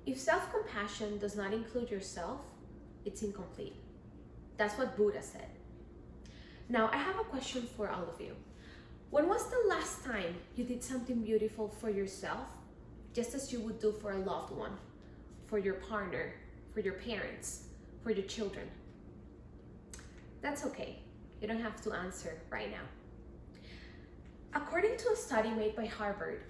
If self-compassion does not include yourself, it's incomplete. That's what Buddha said. Now, I have a question for all of you. When was the last time you did something beautiful for yourself, just as you would do for a loved one, for your partner, for your parents, for your children? That's okay. You don't have to answer right now. According to a study made by Harvard,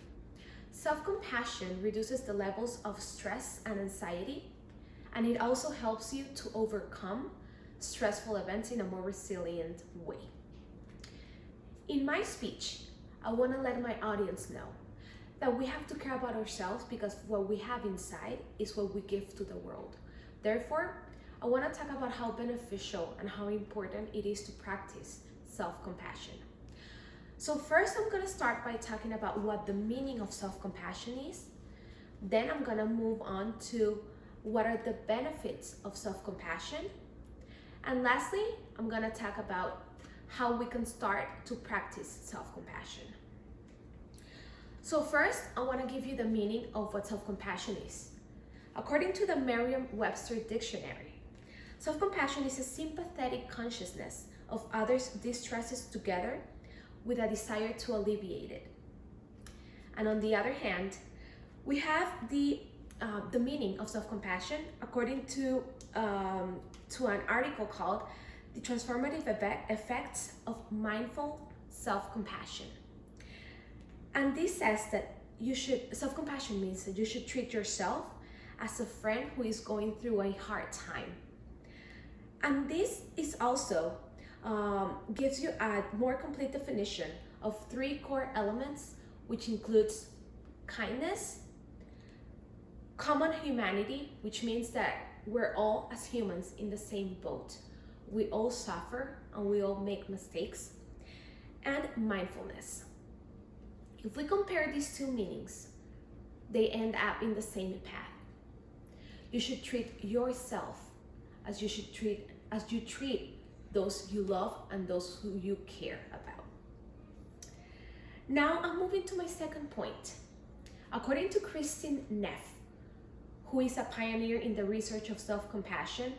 self-compassion reduces the levels of stress and anxiety, and it also helps you to overcome stressful events in a more resilient way. In my speech, I want to let my audience know that we have to care about ourselves, because what we have inside is what we give to the world. Therefore, I want to talk about how beneficial and how important it is to practice self-compassion. So first, I'm going to start by talking about what the meaning of self-compassion is. Then I'm going to move on to what are the benefits of self-compassion. And lastly, I'm going to talk about how we can start to practice self-compassion. So first, I want to give you the meaning of what self-compassion is. According to the Merriam-Webster Dictionary, self-compassion is a sympathetic consciousness of others' distresses together with a desire to alleviate it. And on the other hand, we have the meaning of self-compassion according to an article called "The Transformative Effects of Mindful Self-Compassion." And this says that self-compassion means that you should treat yourself as a friend who is going through a hard time. And this is also gives you a more complete definition of 3 core elements, which includes kindness, common humanity, which means that we're all as humans in the same boat. We all suffer and we all make mistakes, and mindfulness. If we compare these 2 meanings, they end up in the same path. You should treat yourself as you treat those you love and those who you care about. Now I'm moving to my second point. According to Kristin Neff, who is a pioneer in the research of self-compassion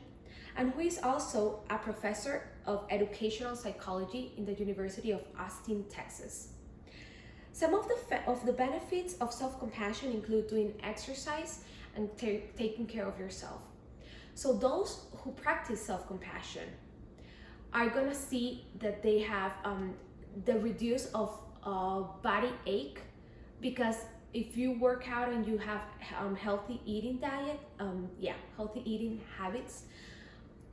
and who is also a professor of educational psychology in the University of Austin, Texas. Some of the benefits of self-compassion include doing exercise and taking care of yourself. So those who practice self-compassion are gonna see that they have the reduce of body ache, because if you work out and you have healthy eating habits,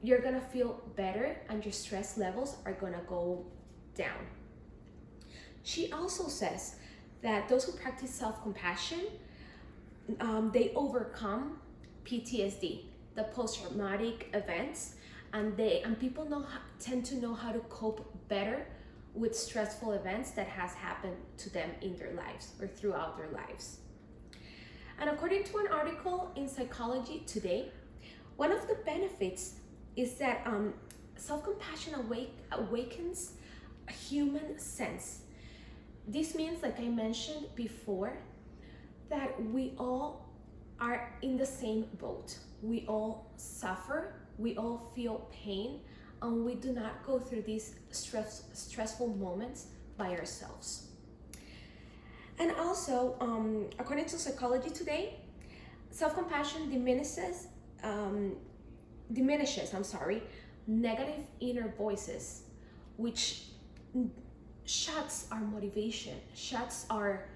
you're gonna feel better and your stress levels are gonna go down. She also says that those who practice self-compassion, they overcome PTSD, the post-traumatic events, and people tend to know how to cope better with stressful events that has happened to them in their lives or throughout their lives. And according to an article in Psychology Today, one of the benefits is that self-compassion awakens a human sense. This means, like I mentioned before, that we all are in the same boat. We all suffer, we all feel pain, and we do not go through these stressful moments by ourselves. And also, according to Psychology Today, self-compassion diminishes negative inner voices, which shuts our motivation, shuts our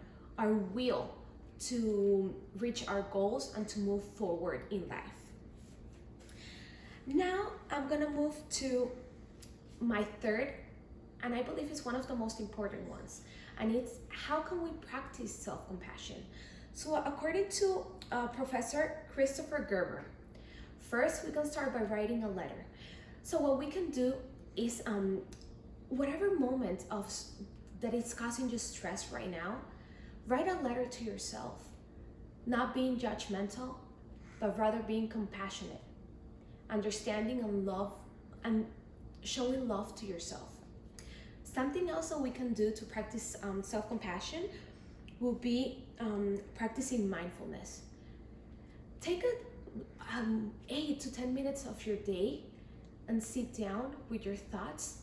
will to reach our goals and to move forward in life. Now I'm gonna move to my third, and I believe it's one of the most important ones, and it's how can we practice self-compassion? So according to Professor Christopher Gerber, first we can start by writing a letter. So what we can do is whatever moment that is causing you stress right now, write a letter to yourself, not being judgmental, but rather being compassionate, understanding and love, and showing love to yourself. Something else that we can do to practice self-compassion will be practicing mindfulness. take 8 to 10 minutes of your day and sit down with your thoughts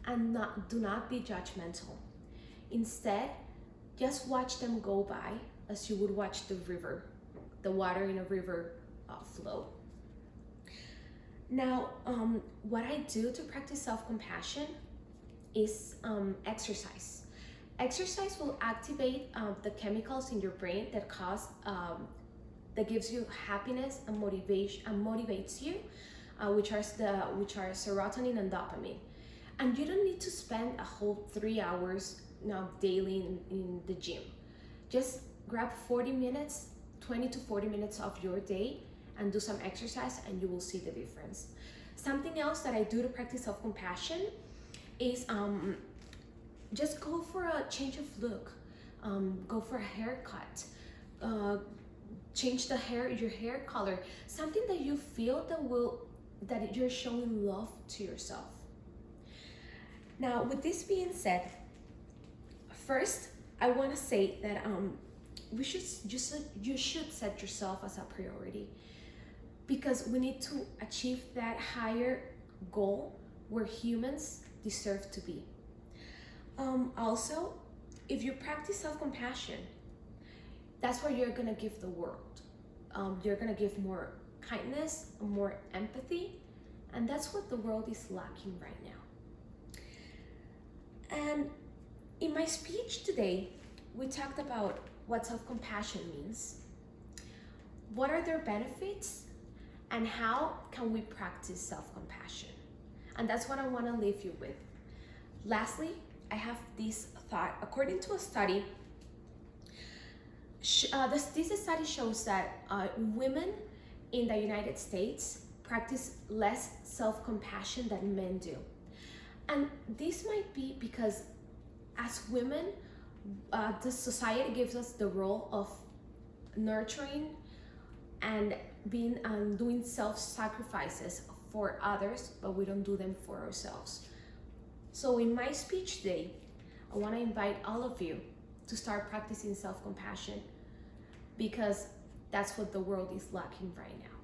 and do not be judgmental. Instead, just watch them go by as you would watch the river, the water in a river flow. Now, what I do to practice self-compassion is exercise. Exercise will activate the chemicals in your brain that gives you happiness and motivation and motivates you, which are serotonin and dopamine. And you don't need to spend a whole 3 hours daily in the gym. Just grab 40 minutes, 20 to 40 minutes of your day and do some exercise, and you will see the difference. Something else that I do to practice self-compassion is just go for a change of look. Go for a haircut. Change your hair color. Something that you feel that you're showing love to yourself. Now, with this being said, first, I want to say that you should set yourself as a priority, because we need to achieve that higher goal where humans deserve to be. Also, if you practice self-compassion, that's what you're gonna give the world. You're gonna give more kindness, more empathy, and that's what the world is lacking right now. And in my speech today, we talked about what self-compassion means, what are their benefits, and how can we practice self-compassion. And that's what I want to leave you with. Lastly, I have this thought. According to a study, this study shows that women in the United States practice less self-compassion than men do. And this might be because as women, the society gives us the role of nurturing and doing self-sacrifices for others, but we don't do them for ourselves. So in my speech today, I want to invite all of you to start practicing self-compassion, because that's what the world is lacking right now.